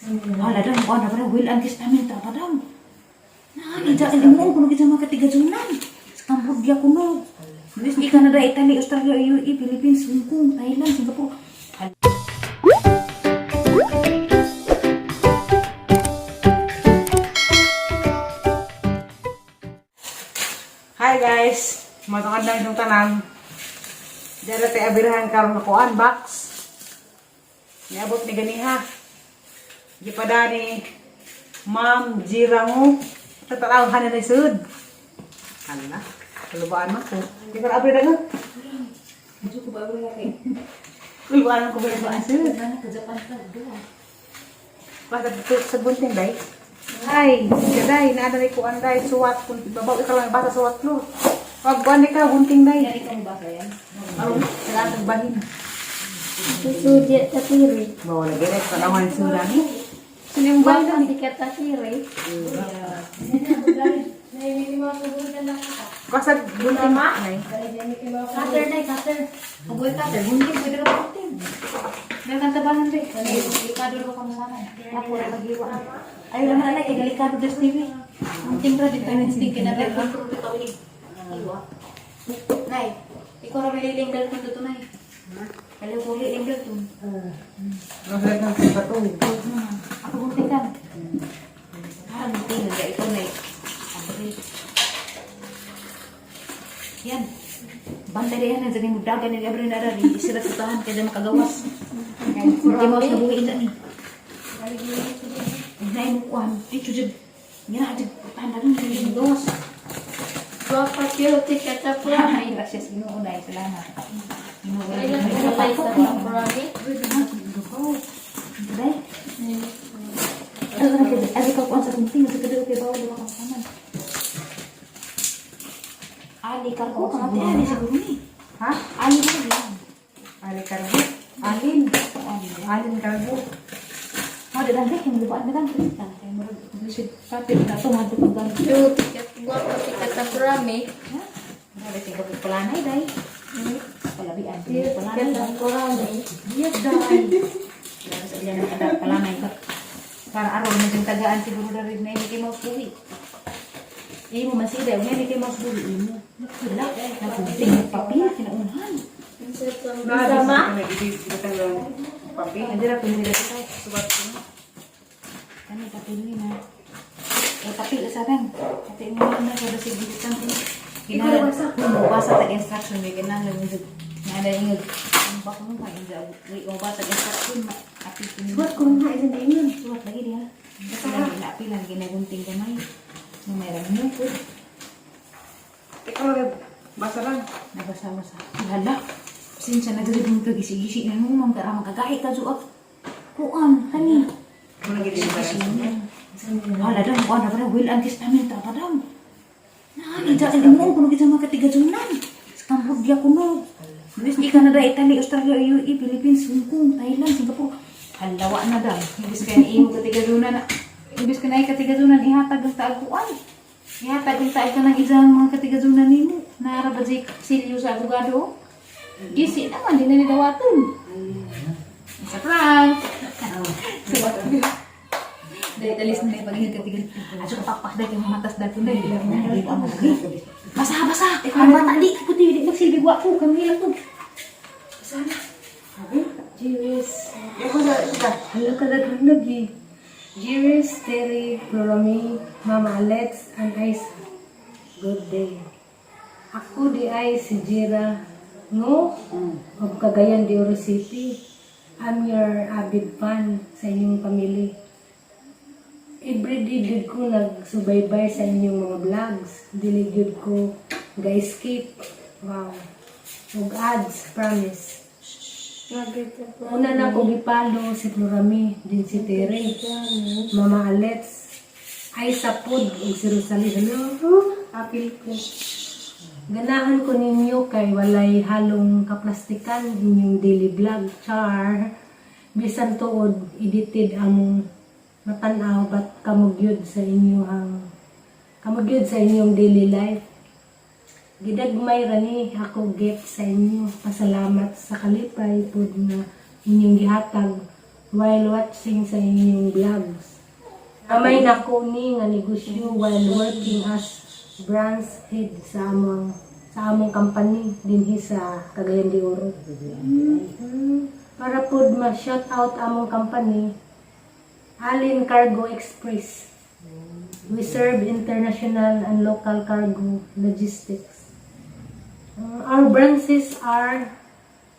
Wala daw, kung ano pa rin, will and testamento pa daw. Nakakita, mo kung kita mga katigajunan. Cambodia kuno. Bis di Canada, Italy, Australia, UAE, Philippines, Hong Kong, Thailand, Singapore. Hi guys, matungkad lang itong tanan. Dara tayo abirahan karon ako unbox. Niabot ni ganiha. Gipada ni Ma'am Jirango. Tatalawahan na sud. Hala, kalubaan mo ko. Di ka abira na. Medyo ko ba lagi? Kalubaan ko ba sud. Mana ke Japan ka doon. Basta sa bunting day. Ay, kaday, naadalay ko anday suwat kun babaw ikaw lang basa suwat lo. Wag buwan ka bunting day. Yan ikaw ba sa yan? Aron, kailangan tagbahin. Susudya ta kiri. Bawa lagi rin, panawan sura ni. Sining bala di kata kiri. Kasag bunting ma, nay. Cutter na, cutter. Magoy cutter, bunting, pwede ka bunting. Meron kang tabanan rin. Delikado ko kung sana. Ako na mag-iwa. Ayaw naman na, delikado des TV. Bunting ra, dito yung instinct kinabay. Control dito, ilig. Iwa. Nay, ikaw ra may lilinggal kung dito, nay. Kaliw ko lilinggal to. Naglag ng sigato. Ako bunting ka. Bunting, hindi ikaw, nay. Yan. Bantay na yan, sabi mo dagan ni Gabriel na rin. Isirat sa tahan, kaya makagawas. Hindi mo sa buhay na ni. Hinay mo kuhan, dito dyan. Yan na, dyan, tahan na rin, hindi mo gawas. Guapa kilo ti kata pura. Ay, gracias, inuunay, salamat. Ay lang ko tay sa pura. Day. Ay, ikaw kuhan sa kunting, sa kadal kayo bawal ako kasaman. Ali, karko ka mati, ali siguro ni. Ha? Ali mo yan. Ali karbo. Alin. Alin karbo. Mau ada dangkek yang lupa ada dangkek. Nah, saya mau bersih tapi tidak tahu mau tuh bang. Kilo ti kata guapa ti kata pura me. Ada tiga pelanai dai. Pelabian. Kilo ti kata pura me. Iya dai. Harus ada pelanai kak. Para arwah macam tagaan siguro dari Mickey Mouse movie. Ini masih ada Mickey Mouse movie ini. Nak tinggal papi kinaunahan. Sama. Papi. Ada pilih dari kita subat ini. Kan kita pilih na. Tapi sarang. Tapi ini na kada sigitan ini. Ikaw basa tag instruction may kinahanglan mo ada ingod. Ang baka mo pa inja. Wi basa tag instruction api ini. Buat ko na isang dayon. Suwat lagi dia. Kasi lang inapilan ginagunting kamay. Numero mo po. Ikaw lang, basa lang. Nabasa-basa. Hala. Sinsya na gawin mo kagisi-gisi na nung mga kagahi ka zuak. Kuan, kani. Kung nagiging Wala daw, kuan na parang will and testamento pa daw. Nakakita, mo kung kita mga katigajunan. Sa Cambodia kuno. Bis di Canada, Italy, Australia, UAE, Philippines, Hong Kong, Thailand, Singapore. Halawa na daw. Ibis ka na iyo katigajunan na. Ibis ka na iyo katigajunan, ihatag ang taaguan. Ihatag ang taag ka ng isang mga katigajunan nimo. Naarabad si Silio sa abogado. Isi naman, di na nidawatan. Sa prank. Dahil talis na yung pagiging katigal. Aso kapapak dahil yung matas dahil dahil. Basa-basa. Ang bata di. Puti, di magsilbi wapo. Kami lang to. Sana. Jiris. Ikaw na, ika. Hello kadagang lagi. Jiris, Terry, Florami, Mama Alex, and Isa. Good day. Ako di ay si Jira Ngo of Cagayan de Oro City. I'm your avid fan sa inyong pamilya. Everyday gud ko nagsubaybay sa inyong mga vlogs. Dili gud ko ga-skip. Wow. Ug ads, promise. Una na ko gipalo si Florami, din si Tere, Mama Alex, ay sapod ug si Rosalie. Hello, apil ko. Ganahan ko ninyo kay walay halong kaplastikan inyong daily vlog, char. Bisan tuod edited among matanaw bat kamugyod sa inyong daily life. Gidagmay ra ni ako gift sa inyo. Pasalamat sa kalipay pud na inyong gihatag while watching sa inyong vlogs. Amay nako ni nga negosyo while working as branch head sa among company dinhi sa Cagayan de Oro. Para pod ma-shout out among company, Allen Cargo Express. We serve international and local cargo logistics. Our branches are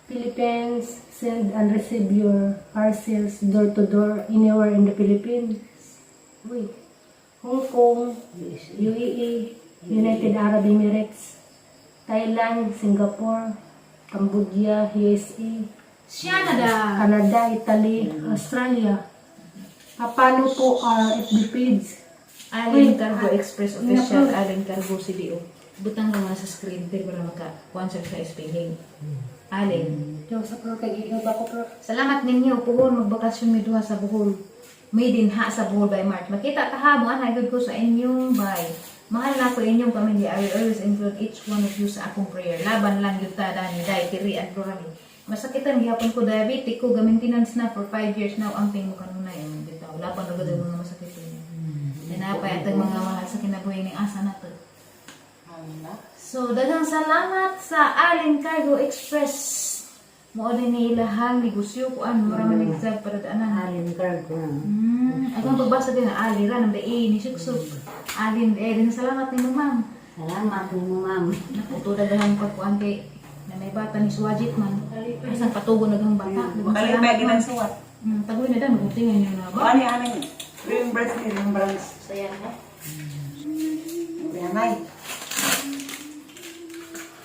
Philippines. Send and receive your parcels door to door anywhere in the Philippines. Wait. Hong Kong, UAE, United Arab Emirates, Thailand, Singapore, Cambodia, USA, Canada, Italy, Australia. Paano po our FB page? Allen Cargo Express Official, Allen Cargo CDO. Butang lang sa screen pero para maka-concept sa spelling. Allen. Diyos sa pro kay Gino ba ko pro? Salamat ninyo puhon magbakasyon mi duha sa Bohol. Made in ha sa Bohol by March. Makita ta ha mo anay good ko sa inyong bay. Mahal na ko inyong pamilya. I will always include each one of you sa akong prayer. Laban lang yun ta dani dai kiri at plurali. Masakitan gihapon ko diabetic ko ga maintenance na for 5 years now ang ting mo kanunay ang bitaw. Laban ra gud mga masakit niya. Dinapay atang mga mahal sa kinabuhi ning asa nato. So, daghang salamat sa Allen Cargo Express. Mo din ni ilahang negosyo ko ano marami nagtag para daanan. Alin Cargo. Ako pagbasa din na Ali ra nang dai ni suksok. Allen din salamat ninyo ma'am. Salamat mo, ma'am. Naputo daghang pagkuan kay na may bata ni Swajit man. Isang patugo naghang bata. Kalipay ginang suwat. Tagoy na dan mabutingan niyo na ba? Ano yan? Remembrance. Sayang mo. Yan ay.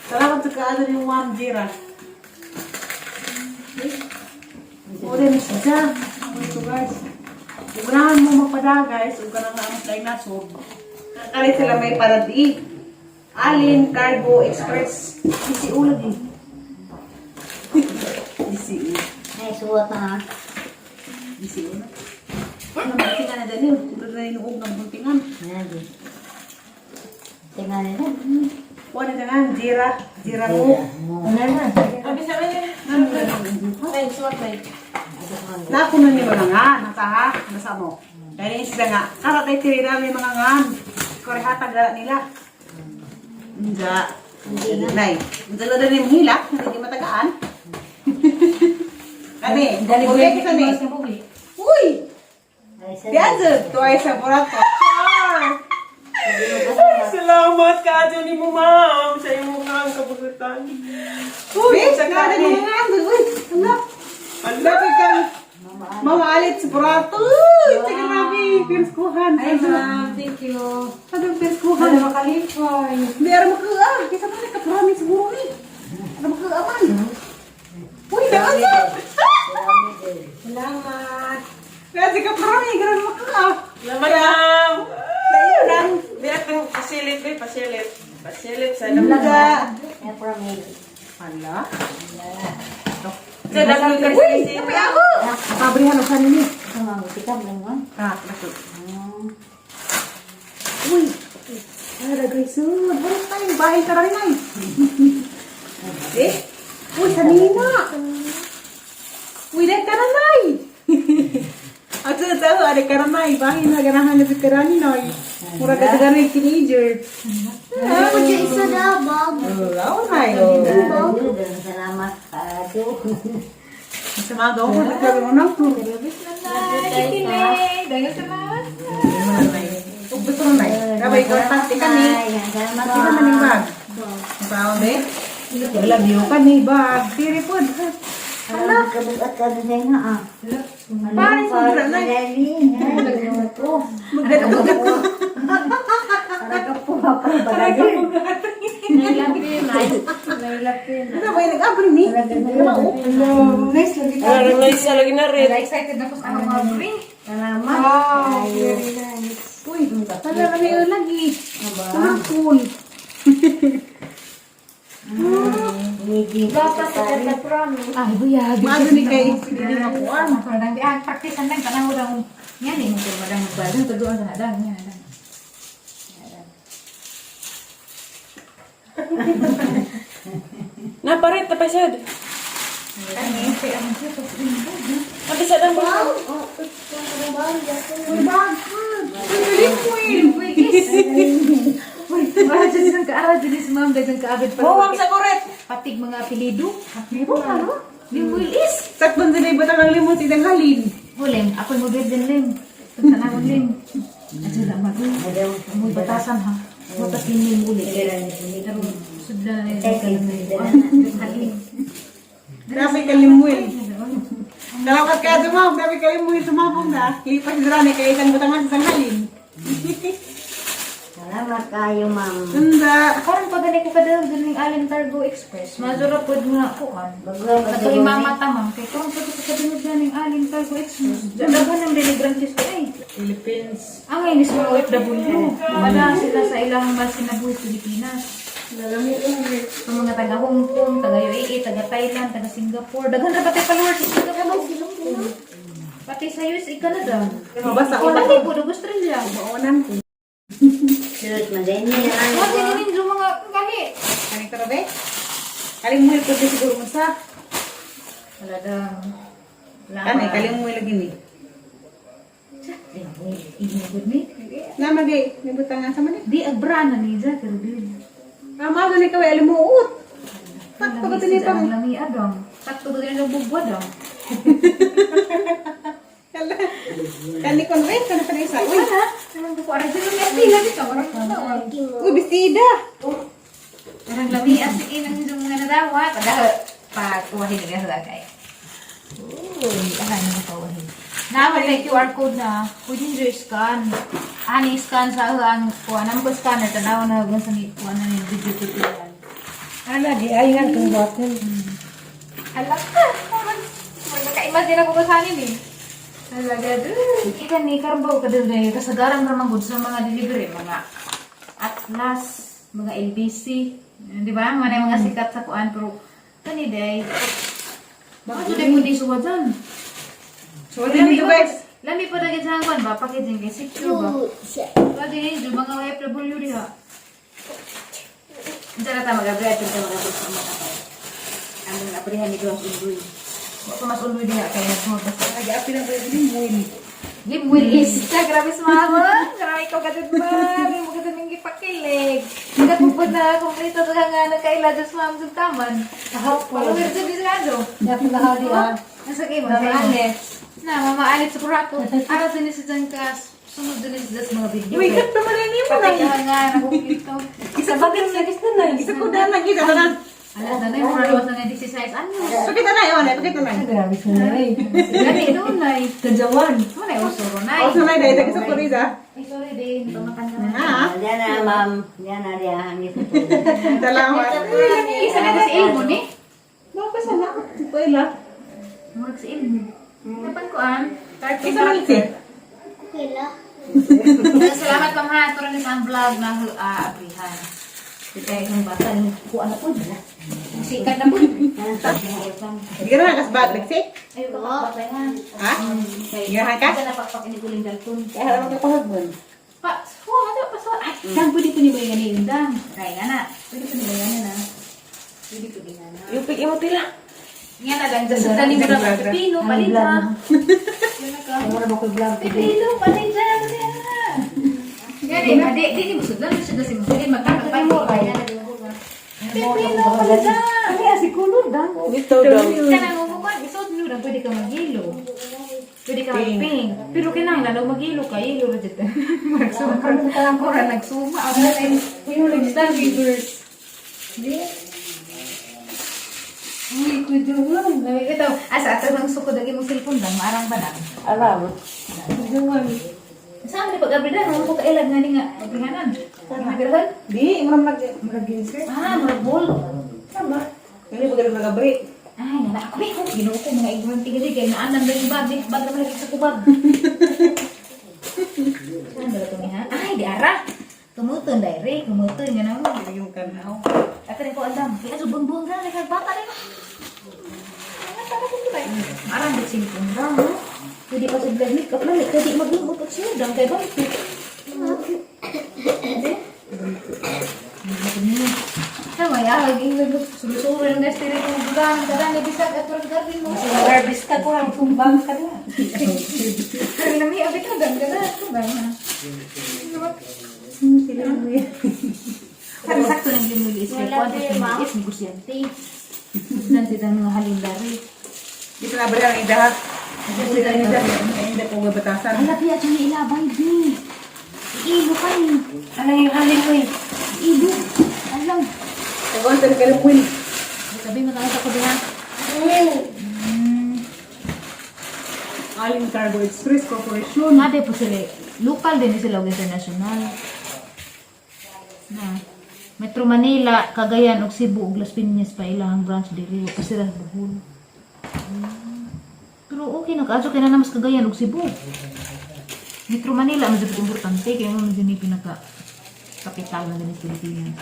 Salamat sa kaano ni Juan Jira. Uli ni siya. Ito guys. Ugrahan mo mapada guys. Ugrahan nga ang dinosaur. Kakalit sila may paradi. Allen Cargo Express. DCU lagi. DCU. Ay, suwat na ha. DCU na. Ano buntingan na dali. Tulad na inuog ng buntingan. Nadi. Tingnan nila. Wala na nga. Jira. Jira mo. Ano na? Nakunan niyo mga nga, nasa nasa mo. Dahil sila nga, karatay tirira may mga nga. Korehata gara nila. Nga. Nay, hindi na rin yung hila, hindi matagaan. Kami, bugay kita ni. Uy! Piazza, tuway sa burato. Salamat ka dyan ni mo, ma'am. Sa iyong mukhang kabugutan. Uy, sa kada ni mga nga. Uy, anak. Labi ka. Mga alit sa burato. Uy, sige nabi. Pirskuhan. Ay, ma'am. Thank you. Anong pirskuhan? Ano makalipay? Hindi, ara makaga. Kisa pa nagkapromise siguro ni. Ara makaga man. Uy, naasa. Salamat. Kasi kapromise, gara makaga. Salamat, ma'am. Ayun lang. Biyak ng pasilit, eh. Pasilit. Pasilit sa Namaga. Ay, promise. Hala. Sa dami ka Uy, tapi ako. Nakabrihan ako kanini. Ito, ma'am. Kita mo lang, ma'am. Ah, nakot. Uy. Ara guys, baru tayo bahay ka rin ay. Eh? Uy, kanina. Uy, dahil ka rin ay. At sa tao, ada ka rin ay. Bahay na ganahan na ka rin ay. Mura ka taga rin teenager. Ako dyan isa na, Bob. Ako na Salamat ka doon. Sa mga gawa mo, nagkaroon ng tour. Daghang salamat. Gusto mo na eh. Kabay ko, pati ka ni. Salamat. Kita man yung bag. Ang tawag eh. Wala biyo ka ni bag. Tiri po. Alam, kabugat ka doon sa'yo nga, ah. Paring sobra na. Magaling. Ay, magaling ko. Magdadog. Para ka po, magaling. Nailapin. Nailapin. Ano ba yung nag-abri ni? Nice lagi ka. Parang may isa lagi na rin. Excited ako sa akong mga free. Salamat. Wow. Very nice. Uy, tala kami yun lagi. Ang cool. Dapat sa kata promise. Ay, buya. Maado ni kay hindi nga po ang. Kadang di practice ang lang tanang urang yan eh mungkin madang magbalang tuduan sa hadang yan hadang. Naparit na pa siya. Ay, kaya ang siya Ate sa dang ba? Wala dyan silang kaaral din si ma'am. Dahil kaagad pa. Huwag sa kuret. Patig mga apelido. Meron ka, no? Limwil is. Sakpan sila iba tangang limon si Dangalin. Huling, ako'y mo din lim. Tagsanangon lim. At sila mag-uy. Amoy batasan ha. Batas lim ulit. Pero sudla na yung halim. Dami kalimwil. Salamat kaya dumam. Dami kalimwil sumabong na. Lipas sila na kaya isang butangan sa Dangalin. Salamat kayo, ma'am. Ganda. Karon pa gani ko kadang ganing Allen Cargo Express. Mazura pod mo na ko kan. Bagay, Ato imamata ma'am kay karon pa ko kadungog ganing Allen Cargo Express. Dagan ang dili branches ko eh. Philippines. Ang inis mga OFW. Wala sila sa ilang mas sinabuhi Pilipinas. Sa mga taga Hong Kong, taga UAE, taga Thailand, taga Singapore. Daghan ra pati followers sa Singapore. Pati sa USA, Canada. Mabasa ko. Pati po, Australia. Baunan ko. Sulot man din niya. Pati din yung mga kahi. Kaning tarabe? Kalimwil ko din siguro mo sa. Talagang. Kanay, kalimwil lagi ni. Inigod ni. Namagay, may butangan sa manit. Di agbrana ni Jack, pero di. Tama na ni kaway alimuot. Takto ko din pa. Ang lami adong. Takto ko din ang bubwa dong. Kani konven kana sa isa. Uy, Wala. Naman ko ara dito may pila dito. uy bestida. Parang lami at sige nang yung mga nadawa. Padahal pagkuwahin na gano'n kay. Uy, tahan na kawahin. Naman may QR code na. Pwede nyo scan. Ani scan sa ang kuha. Naman ko scanner. Tanaw na hanggang sa kuha na yung video tutorial. Ala, di ayan kung button. Alam ka. Magka-imagine ako ko sa anin eh. Talaga doon. Ikan ni Karbaw ka doon eh. Kasagaran naman good sa mga delivery. Mga Atlas, mga LBC. Di ba? Mga sikat sa kuan. Pero kaniday. Bakit doon mo di suwa dyan? So din dito guys. Lami pa dagit sa kuan ba? Packaging kay secure ba? Pwede rin. Yung mga OFW diha. Diyan na tayo mag-abrehat. Diyan tayo mag-abrehat sa mga kapay. Ang mga abrihan ni Gross Unruy. Baka mas unruy diha. Kaya nag-small basta. Nag-api lang ko limwil. Limwil is ka, grabe sa mama. Grabe ikaw katid ba? Grabe mo katid ng ipakilig. Nagkatupad na kumplito sa nga nagkaila dyan sa mama sa taman. Palawir sa bisado. Dapat lahat di ah. Nasa kayo, Mama Alex. Na, Mama Alex sa Purato. Araw din si Jan Kas. Sunod din si Jan sa mga video. Uy, kat naman na niyo Pati na. ka nga, nakukulito. Isa pa din sa gusto na. Isa ko dahil lagi sa tanan. Alas na na yung mura luwas na 16 anyos. Pakita na yon, pakita na. Grabe sa na eh. Gani, doon na eh. Kajawan. Doon na yung usuro na O sa may dahil taga sa Purisa. Ay, sorry din. Pamakan na. Ha? Diyan na, ma'am. Diyan na, diyan. Salamat. Isa na si Ilmo ni. Bakit sana? Kuya. Murag si Ilmo. Kapan ko an? Isa man si. Salamat Ma'am ha. Ito rin ang vlog na abrihan. Dito yung bata. Kuha na po. Sikat na po. Girahan kas bad lagi. Ayun ka patay ha. Ha? Girahan ka? Kaya napakpak ini kuling dalton. Kaya harap ka pahagbon. Pa, ano pa sa? Ay, dang pwede po ni Bay ganin dang. Kaya nga na. Pwede po ni Bay ganin na. Pwede po ni na. Yung imo tila. Nga na lang sa tani mo na pepino palinda. Yan ka. Mura ba ko vlog today? Pepino palinda. Gani, di mo sudan sudah si mo. Magkakapay mo kaya. Pepino palinda. Kaya si Kulod dang. Dito daw. Kana mo ba isod mo lang pwede ka mag-yelo. Pwede ka mag-pink. Pero kinahanglan og mag-yelo ka, yelo ra jud. Magsuma. Ora nagsuma. Ako na yung star givers. Uy, kuduwan. Ito, asa atas ng sukod lagi mong cellphone lang, maarang ba lang? Alam. Kuduwan. Saan mo pag-abrihan? Ano ko kailag nga ni nga? Abrihanan? Nagarahan? Di, imam nag-ginsir. Ah, murag ball. Tama. Kaya pag nag-abri. Ay, nga na ako. Ay, ginoo ko mga ignorant tigil kaya naanan na yung bag. Bag naman lagi sa kubag. Saan ba ito niya? Ay, di ara. Kumuton, dahil. Kumuton, nga naman. Yung kanaw. Ako rin ko andam. Kaya subong-buong ka, nagbata rin. Marang di cellphone lang, no? Pwede pa sa vlog makeup lang, pwede mag-lumot at siya. Dang kayo ba? Sama ya, lagi nag-sulusuro ng gastiri kong bulan. Kadang nabisag at warang garbin mo. Garbis ka ako ang tumbang ka na. Kaya nami abit na dan kana tumbang na. Sila mo yan. Kaya sakto nang limulis kay Wala kwan din, ma'am. is negosyante. Dan sila mga halindari. Dito na bala ang ida. Hindi ko gabatasan. Ala piya siya ilabay di. Ilo ka ni. Ano yung halin ko eh? Ilo. Alam. Tawag ka na kalimuin. Sabi mo tayo ako diha. Alin Cargo Express Corporation. Nade po sila. Local din sila o international. Na. Metro Manila, Cagayan ug Cebu ug Las Piñas pa ilahang branch diri wa pa sila Bohol. Pero okay na kaso kaya na mas Cagayan ug Cebu. Metro Manila medyo importante kaya mo medyo ni pinaka kapital ng Pilipinas.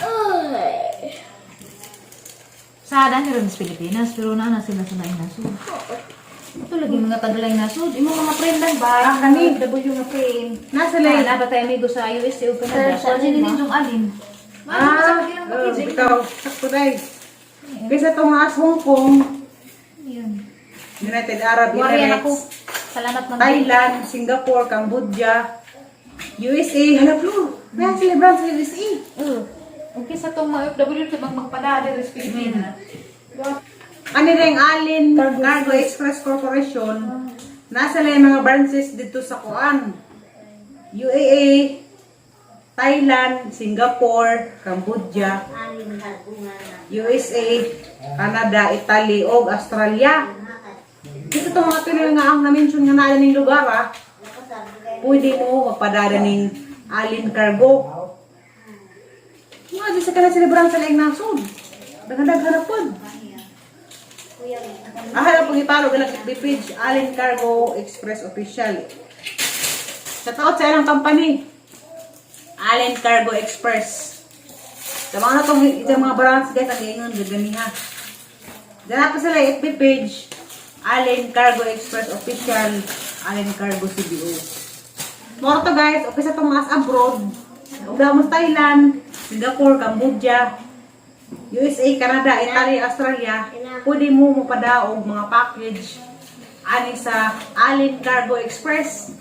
Sa daan rin sa Pilipinas pero na sila sa lain nasud. Ito lagi mga tagalay nasud. Imo mga friendan ba? Kani. W nga friend. Nasa lay. Na ba tayo amigo sa USA o Canada? Sir, Kasi din yung alin. Bitaw. Sakto day. Kaysa itong mga Hong Kong, Yun. United Arab Warian ako. Emirates, Salamat man. Thailand, Singapore, Cambodia, USA, hala Flo. Kaya sila brand sa USA. Okay sa itong mga FW sa mga magpadali sa Pilipinas. Ano rin Alin Cargo Express Corporation, nasa lang yung mga branches dito sa Kuan. UAE, Thailand, Singapore, Cambodia, Alin ka bunga na. USA, Canada, Italy, o Australia. Dito itong mga Pinoy nga ang na-mention nga na ng lugar pwede mo magpadala ng Alin Cargo. Mga di sa kanang sila sa laing nasod. Dagandag po. Ahala po ipalo galang page Alin Cargo Express Official. Sa taot sa ilang company, Alin Cargo Express. Sa mga na itong isang mga brands guys, ang ingon, gaganiha. Diyan po sila FB page, Alin Cargo Express Official, Alin Cargo CBO. Mga to guys, okay sa itong mga abroad, Ugamos Thailand, Singapore, Cambodia, USA, Canada, Italy, Australia, pwede mo mapadaog mga package ani sa Alin Cargo Express.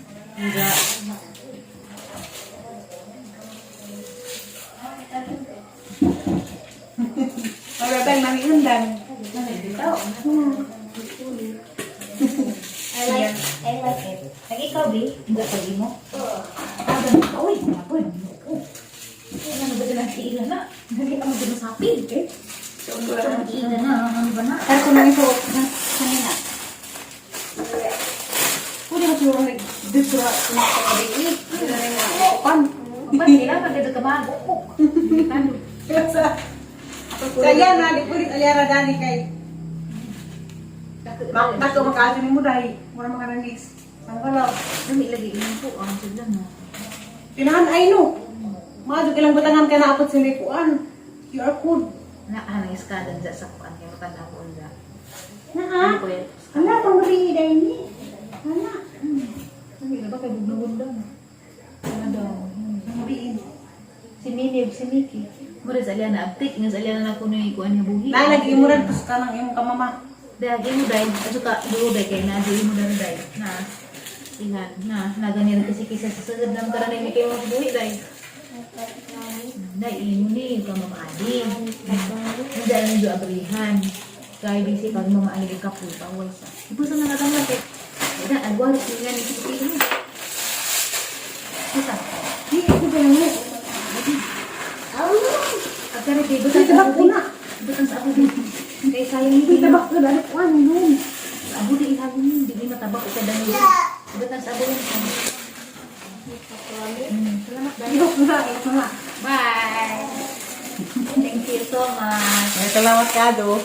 Para tayo nangiundan. I like it. Ang ikaw, Bi? Hindi ka mo? Uy, napon. Ano ba silang tiila na? Hindi ka mag-usapin. Tiila na. Ano ba na? Kaya kung nang isuot na. Kanina. Pwede mo siguro nag-dibra sa mga pagkabiit. Hindi na rin mga upan. Ba't kailangan dito ka mag-ukok? Sa yan na, di pwede alyara dani kay. Bato makasin mo dahil. Mura makaranis. Saan ka lang? Dami lagi ilang po. Ang sila na. Tinahan ay no. Mga ilang batangan ka na apot sa likuan. QR code. Ano yung skada dyan sa kuan. Kaya matanda ko dyan. Na Ano ko yun? Wala pang ringi dahil ni. Wala. Hindi na ba kayo bugna-bunda na? Ano daw? Sabihin. Si Minnie ug si Mickey. Mura sa Aliana update. Nga sa Aliana na kuno yung kuan niya buhi. Nalagi mo rin tos ka ng iyong kamama. Dahil mo dahil. Aso ka, dulo dahil kayo na. Dahil mo na dahil. Na. Ingat. Na ganyan kasi kisa sa sagad ng karanay ni kayo mga buhi dahil. Dahil mo ni yung kamamaali. Ang dahil nyo abrihan. Kaya busy pag mamaalig ka po. Bawal sa. Ipo sa mga tangat eh. Ina, agwal. Tingnan yung kipipili mo. Isa. Di, ako ba lang yun? Agkari kayo. Di, tabak ko na. Butang sa ako din. Kaya sayang Di, hindi tabak ko na. Ano kuhan yun? Abo di ilago yun. Di matabak. Ika dami yun. Butang sa abo yun. Salamat Di, dahil. tabak ko na. Ito na. Bye! Thank you so much. Salamat ka do.